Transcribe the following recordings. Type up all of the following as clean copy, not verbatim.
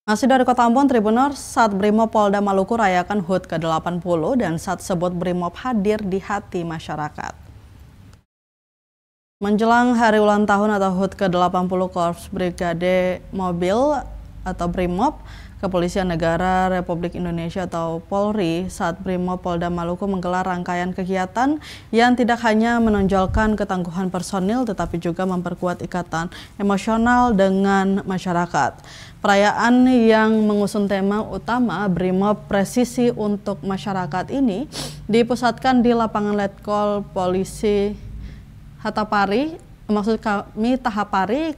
Masih dari Kota Ambon, Tribuners, saat Brimob Polda Maluku rayakan HUT ke-80 dan saat sebut Brimob hadir di hati masyarakat. Menjelang hari ulang tahun atau HUT ke-80 Korps Brigade Mobil atau Brimob, Kepolisian Negara Republik Indonesia atau Polri, saat Brimob Polda Maluku menggelar rangkaian kegiatan yang tidak hanya menonjolkan ketangguhan personil tetapi juga memperkuat ikatan emosional dengan masyarakat. Perayaan yang mengusung tema utama Brimob Presisi untuk Masyarakat ini dipusatkan di lapangan Letkol Polisi Tahapari,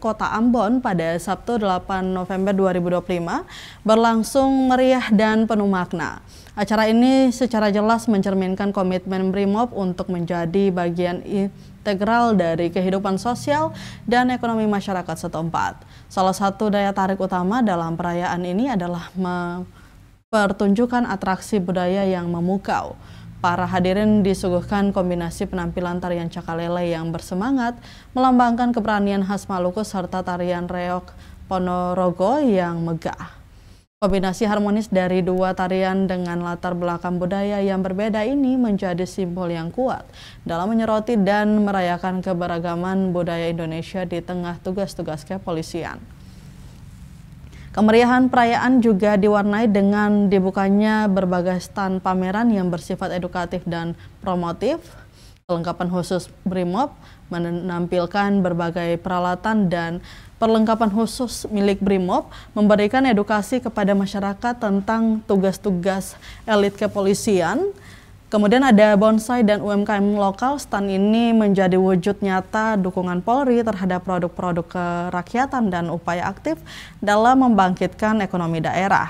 Kota Ambon pada Sabtu 8 November 2025 berlangsung meriah dan penuh makna. Acara ini secara jelas mencerminkan komitmen Brimob untuk menjadi bagian integral dari kehidupan sosial dan ekonomi masyarakat setempat. Salah satu daya tarik utama dalam perayaan ini adalah mempertunjukkan atraksi budaya yang memukau. Para hadirin disuguhkan kombinasi penampilan tarian cakalele yang bersemangat, melambangkan keberanian khas Maluku serta tarian reok Ponorogo yang megah. Kombinasi harmonis dari dua tarian dengan latar belakang budaya yang berbeda ini menjadi simbol yang kuat dalam menyoroti dan merayakan keberagaman budaya Indonesia di tengah tugas-tugas kepolisian. Kemeriahan perayaan juga diwarnai dengan dibukanya berbagai stand pameran yang bersifat edukatif dan promotif. Perlengkapan khusus Brimob menampilkan berbagai peralatan dan perlengkapan khusus milik Brimob, memberikan edukasi kepada masyarakat tentang tugas-tugas elit kepolisian. Kemudian ada bonsai dan UMKM lokal. Stand ini menjadi wujud nyata dukungan Polri terhadap produk-produk kerakyatan dan upaya aktif dalam membangkitkan ekonomi daerah.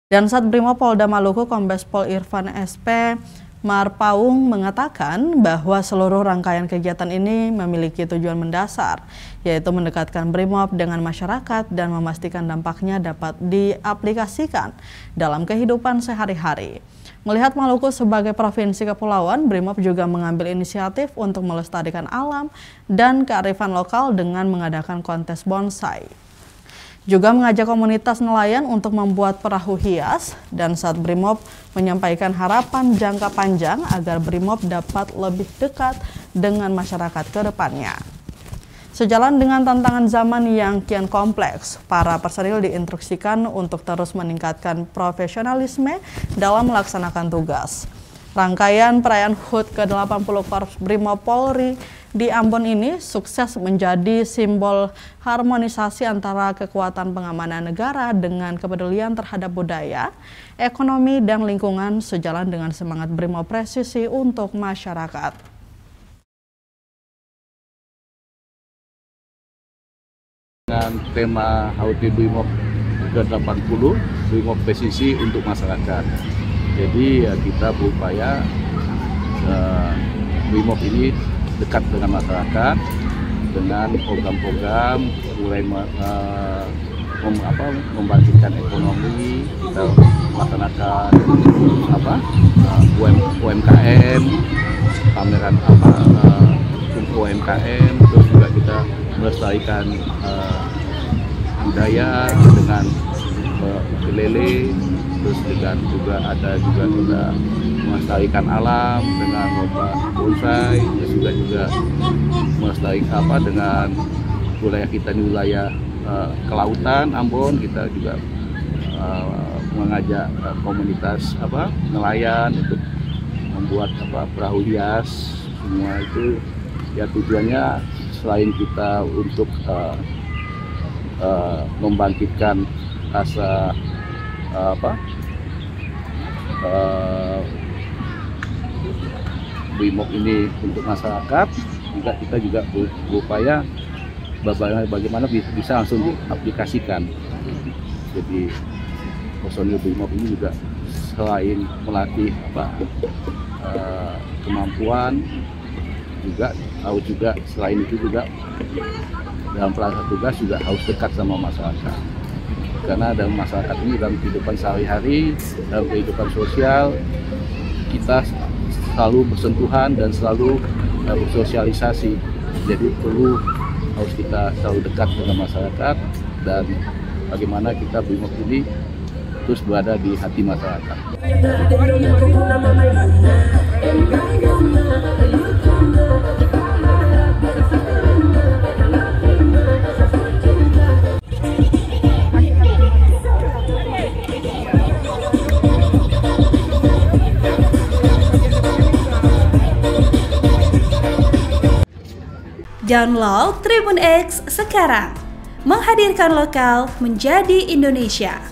Dan saat Brimob Polda Maluku, Kombes Pol Irfan SP Marpaung mengatakan bahwa seluruh rangkaian kegiatan ini memiliki tujuan mendasar, yaitu mendekatkan Brimob dengan masyarakat dan memastikan dampaknya dapat diaplikasikan dalam kehidupan sehari-hari. Melihat Maluku sebagai provinsi kepulauan, Brimob juga mengambil inisiatif untuk melestarikan alam dan kearifan lokal dengan mengadakan kontes bonsai. Juga mengajak komunitas nelayan untuk membuat perahu hias, dan saat Brimob menyampaikan harapan jangka panjang agar Brimob dapat lebih dekat dengan masyarakat ke depannya. Sejalan dengan tantangan zaman yang kian kompleks, para personil diinstruksikan untuk terus meningkatkan profesionalisme dalam melaksanakan tugas. Rangkaian perayaan HUT ke-80 Korps Brimob Polri di Ambon ini sukses menjadi simbol harmonisasi antara kekuatan pengamanan negara dengan kepedulian terhadap budaya, ekonomi, dan lingkungan, sejalan dengan semangat Brimob Presisi untuk masyarakat. Dengan tema HUT Brimob ke-80, Brimob Presisi untuk masyarakat. Jadi kita berupaya Brimob ini dekat dengan masyarakat dengan program-program mulai membangkitkan ekonomi, kita melaksanakan UMKM, pameran UMKM, terus juga kita melestarikan budaya dengan ukulele, terus juga ada kita melestarikan alam dengan lomba bonsai, terus juga melestarikan dengan wilayah kita di wilayah kelautan Ambon. Kita juga mengajak komunitas nelayan untuk membuat perahu hias. Semua itu ya tujuannya selain kita untuk membangkitkan rasa Brimob ini untuk masyarakat, juga kita juga berupaya bagaimana bisa langsung diaplikasikan. Jadi personil Brimob ini juga selain melatih kemampuan, juga selain itu juga dalam pelaksanaan tugas juga harus dekat sama masyarakat, karena dalam masyarakat ini dalam kehidupan sehari-hari, dalam kehidupan sosial kita selalu bersentuhan dan selalu bersosialisasi. Jadi harus kita selalu dekat dengan masyarakat dan bagaimana kita Brimob ini terus berada di hati masyarakat. Download Tribun X sekarang, menghadirkan lokal menjadi Indonesia.